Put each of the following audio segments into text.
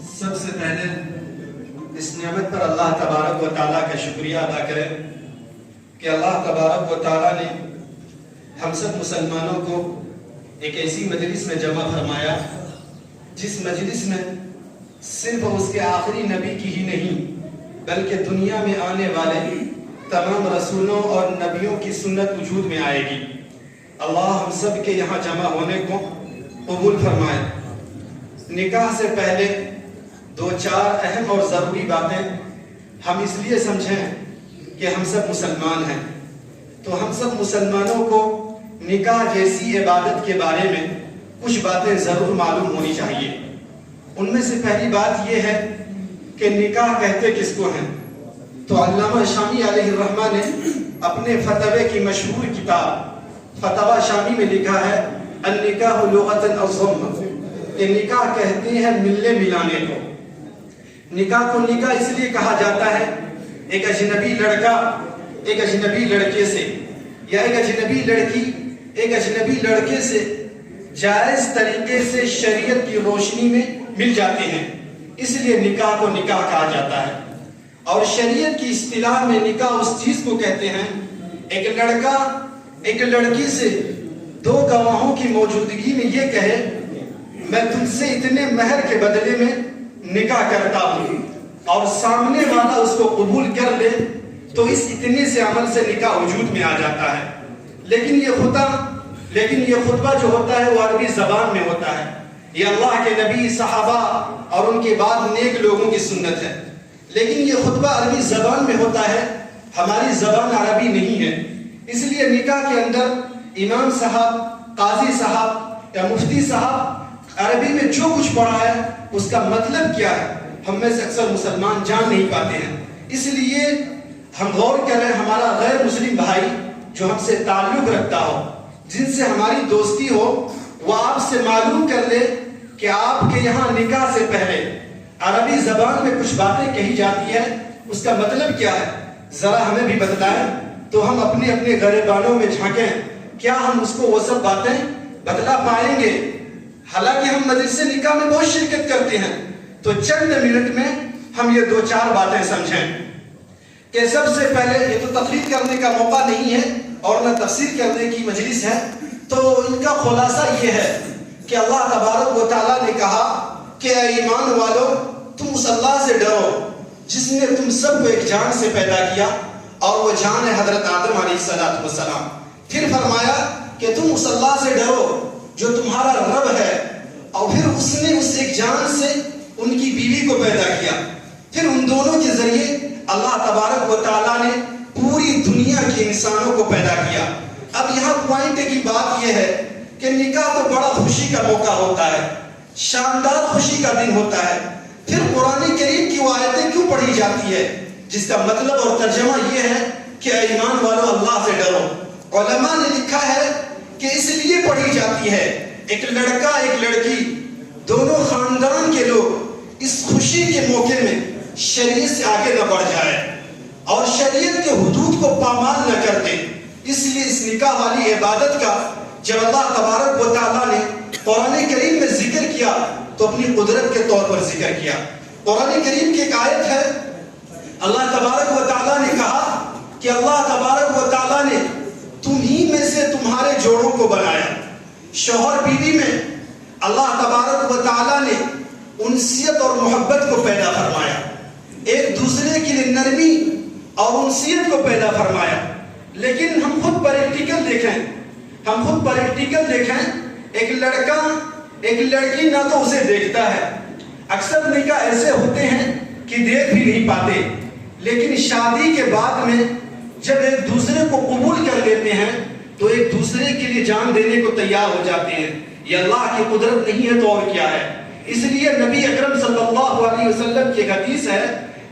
سب سے پہلے اس نعمت پر اللہ تبارک و تعالیٰ کا شکریہ ادا کریں کہ اللہ تبارک و تعالیٰ نے ہم سب مسلمانوں کو ایک ایسی مجلس میں جمع فرمایا جس مجلس میں صرف اس کے آخری نبی کی ہی نہیں بلکہ دنیا میں آنے والے تمام رسولوں اور نبیوں کی سنت وجود میں آئے گی۔ اللہ ہم سب کے یہاں جمع ہونے کو قبول فرمائے۔ نکاح سے پہلے دو چار اہم اور ضروری باتیں ہم اس لیے سمجھیں کہ ہم سب مسلمان ہیں، تو ہم سب مسلمانوں کو نکاح جیسی عبادت کے بارے میں کچھ باتیں ضرور معلوم ہونی چاہیے۔ ان میں سے پہلی بات یہ ہے کہ نکاح کہتے کس کو ہیں؟ تو علامہ شامی علیہ الرحمہ نے اپنے فتوے کی مشہور کتاب فتویٰ شامی میں لکھا ہے النکاح لغۃ الضم، کہ نکاح کہتے ہیں ملنے ملانے کو۔ نکاح کو نکاح اس لیے کہا جاتا ہے ایک اجنبی لڑکا ایک اجنبی لڑکے سے یا ایک اجنبی لڑکی ایک اجنبی لڑکے سے جائز طریقے سے شریعت کی روشنی میں مل جاتے ہیں، اس لیے نکاح کو نکاح کہا جاتا ہے۔ اور شریعت کی اصطلاح میں نکاح اس چیز کو کہتے ہیں ایک لڑکا ایک لڑکی سے دو گواہوں کی موجودگی میں یہ کہے میں تم سے اتنے مہر کے بدلے میں نکاح کرتا ہوں، اور سامنے والا اس کو قبول کر لے تو اس اتنے سے عمل سے نکاح وجود میں آ جاتا ہے۔ لیکن یہ خطبہ جو ہوتا ہے وہ عربی زبان میں ہوتا ہے، یہ اللہ کے نبی صحابہ اور ان کے بعد نیک لوگوں کی سنت ہے، لیکن یہ خطبہ عربی زبان میں ہوتا ہے، ہماری زبان عربی نہیں ہے، اس لیے نکاح کے اندر امام صاحب، قاضی صاحب یا مفتی صاحب عربی میں جو کچھ پڑھا ہے اس کا مطلب کیا ہے ہم میں سے اکثر مسلمان جان نہیں پاتے ہیں۔ اس لیے ہم غور کریں، ہمارا غیر مسلم بھائی جو ہم سے تعلق رکھتا ہو، جن سے ہماری دوستی ہو، وہ آپ سے معلوم کر لے کہ آپ کے یہاں نکاح سے پہلے عربی زبان میں کچھ باتیں کہی جاتی ہیں، اس کا مطلب کیا ہے ذرا ہمیں بھی بتلائیں تو ہم اپنے اپنے گریبانوں میں جھانکیں، کیا ہم اس کو وہ سب باتیں بتلا پائیں گے؟ حالانکہ ہم مجلس نکاح میں بہت شرکت کرتے ہیں، تو چند منٹ میں ہم یہ دو چار باتیں سمجھیں کہ سب سے پہلے یہ تو تقریر کرنے کا موقع نہیں ہے اور نہ تفسیر کرنے کی مجلس ہے، تو ان کا خلاصہ یہ ہے کہ اللہ تبارک و تعالیٰ نے کہا کہ اے ایمان والو تم اس اللہ سے ڈرو جس نے تم سب کو ایک جان سے پیدا کیا، اور وہ جان ہے حضرت آدم علیہ السلام۔ پھر فرمایا کہ تم اس اللہ سے ڈرو جو تمہارا رب ہے، اور پھر اس نے اس ایک جان سے ان کی بیوی کو پیدا کیا، پھر ان دونوں کے ذریعے اللہ تبارک و تعالیٰ نے پوری دنیا کے انسانوں کو پیدا کیا۔ اب یہاں پوائنٹ کی بات یہ ہے کہ نکاح تو بڑا خوشی کا موقع ہوتا ہے، شاندار خوشی کا دن ہوتا ہے، پھر قرآن کریم کی وہ آیتیں کیوں پڑھی جاتی ہے جس کا مطلب اور ترجمہ یہ ہے کہ اے ایمان والو اللہ سے ڈرو۔ علماء نے لکھا ہے کہ اس لیے پڑھی جاتی ہے ایک لڑکا ایک لڑکی دونوں خاندان کے لوگ اس خوشی کے موقع میں شریعت سے آگے نہ بڑھ جائے اور شریعت کے حدود کو پامال نہ کر دے، اس لیے اس نکاح والی عبادت کا جب اللہ تبارک و تعالیٰ نے قرآن کریم میں ذکر کیا تو اپنی قدرت کے طور پر ذکر کیا۔ قرآن کریم کی ایک آیت ہے، اللہ تبارک و تعالیٰ نے کہا کہ اللہ تبارک و تعالیٰ نے تمہیں میں سے تمہارے جوڑوں کو بنایا۔ شوہر بیوی میں اللہ تبارک و تعالیٰ نے انسیت اور محبت کو پیدا فرمایا، ایک دوسرے کے لیے نرمی اور انسیت کو پیدا فرمایا۔ لیکن ہم خود پریکٹیکل دیکھیں، ایک لڑکا ایک لڑکی نہ تو اسے دیکھتا ہے، اکثر نکاح ایسے ہوتے ہیں کہ دیکھ بھی نہیں پاتے، لیکن شادی کے بعد میں جب ایک دوسرے کو قبول کر لیتے ہیں تو ایک دوسرے کے لیے جان دینے کو تیار ہو جاتے ہیں۔ یہ اللہ کی قدرت نہیں ہے تو اور کیا ہے؟ اس لیے نبی اکرم صلی اللہ علیہ وسلم کی حدیث ہے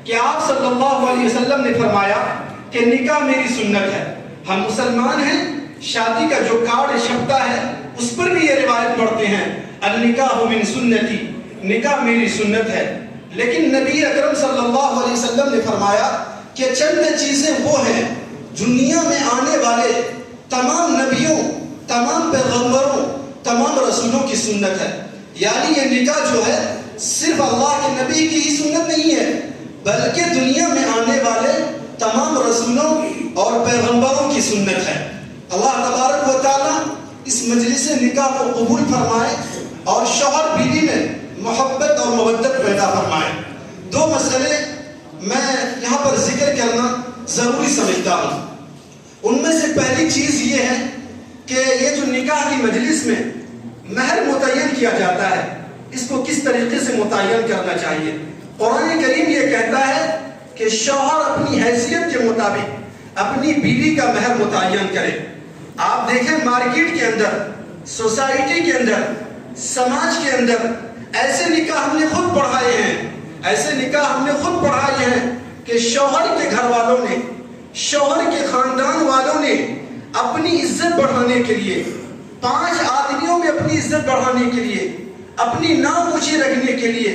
کہ آپ صلی اللہ علیہ وسلم نے فرمایا کہ نکاح میری سنت ہے۔ ہم مسلمان ہیں، شادی کا جو کارڈ چھپتا ہے اس پر بھی یہ روایت پڑھتے ہیں النکاح من سنتی، نکاح میری سنت ہے۔ لیکن نبی اکرم صلی اللہ علیہ وسلم نے فرمایا کہ چند چیزیں وہ ہیں دنیا میں آنے والے تمام نبیوں، تمام پیغمبروں، تمام رسولوں کی سنت ہے، یعنی یہ نکاح جو ہے صرف اللہ کے نبی کی ہی سنت نہیں ہے، بلکہ دنیا میں آنے والے تمام رسولوں اور پیغمبروں کی سنت ہے۔ اللہ تبارک و تعالیٰ اس مجلس نکاح کو قبول فرمائے اور شوہر بیوی میں محبت اور مودت پیدا فرمائے۔ دو مسئلے میں یہاں پر ذکر کرنا ضروری سمجھتا ہوں۔ ان میں سے پہلی چیز یہ ہے کہ یہ جو نکاح کی مجلس میں مہر متعین کیا جاتا ہے، اس کو کس طریقے سے متعین کرنا چاہیے۔ قرآن کریم یہ کہتا ہے کہ شوہر اپنی حیثیت کے مطابق اپنی بیوی کا مہر متعین کرے۔ آپ دیکھیں مارکیٹ کے اندر، سوسائٹی کے اندر، سماج کے اندر ایسے نکاح ہم نے خود پڑھائے ہیں، ایسے نکاح ہم نے خود پڑھائے ہیں کہ شوہر کے گھر والوں نے، شوہر کے خاندان والوں نے اپنی عزت بڑھانے کے لیے، 5 آدمیوں میں اپنی عزت بڑھانے کے لیے، اپنی نام اونچی رکھنے کے لیے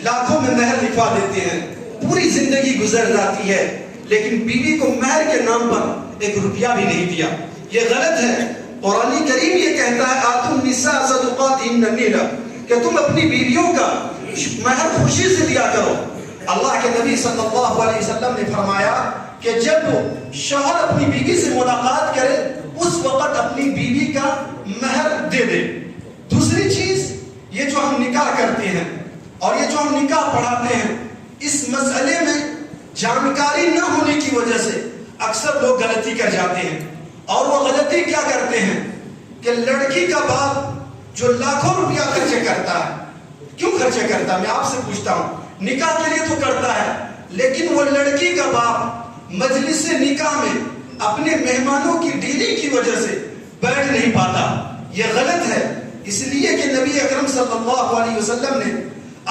لاکھوں میں مہر لکھوا دیتے ہیں۔ پوری زندگی گزر جاتی ہے لیکن بیوی کو مہر کے نام پر 1 روپیہ بھی نہیں دیا۔ یہ غلط ہے۔ قرآن کریم یہ کہتا ہے آتوا النساء صدقاتہن نحلہ، کہ تم اپنی بیویوں کا مہر خوشی سے دیا کرو۔ اللہ کے نبی صلی اللہ علیہ وسلم نے فرمایا کہ جب شوہر اپنی بیوی سے ملاقات کرے اس وقت اپنی بیوی کا مہر دے دے۔ دوسری چیز، یہ جو ہم نکاح کرتے ہیں اور یہ جو ہم نکاح پڑھاتے ہیں، اس مسئلے میں جانکاری نہ ہونے کی وجہ سے اکثر لوگ غلطی کر جاتے ہیں۔ اور وہ غلطی کیا کرتے ہیں کہ لڑکی کا باپ جو لاکھوں روپیہ خرچے کرتا ہے، کیوں خرچے کرتا ہے؟ میں آپ سے پوچھتا ہوں۔ نکاح کے لیے تو کرتا ہے، لیکن وہ لڑکی کا باپ مجلس نکاح میں اپنے مہمانوں کی ڈیلنگ کی وجہ سے بیٹھ نہیں پاتا۔ یہ غلط ہے، اس لیے کہ نبی اکرم صلی اللہ علیہ وسلم نے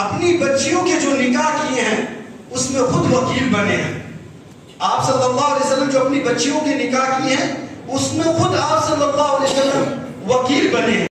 اپنی بچیوں کے جو نکاح کیے ہیں اس میں خود وکیل بنے ہیں۔ آپ صلی اللہ علیہ وسلم جو اپنی بچیوں کے نکاح کیے ہیں اس میں خود آپ صلی اللہ علیہ وسلم وکیل بنے ہیں۔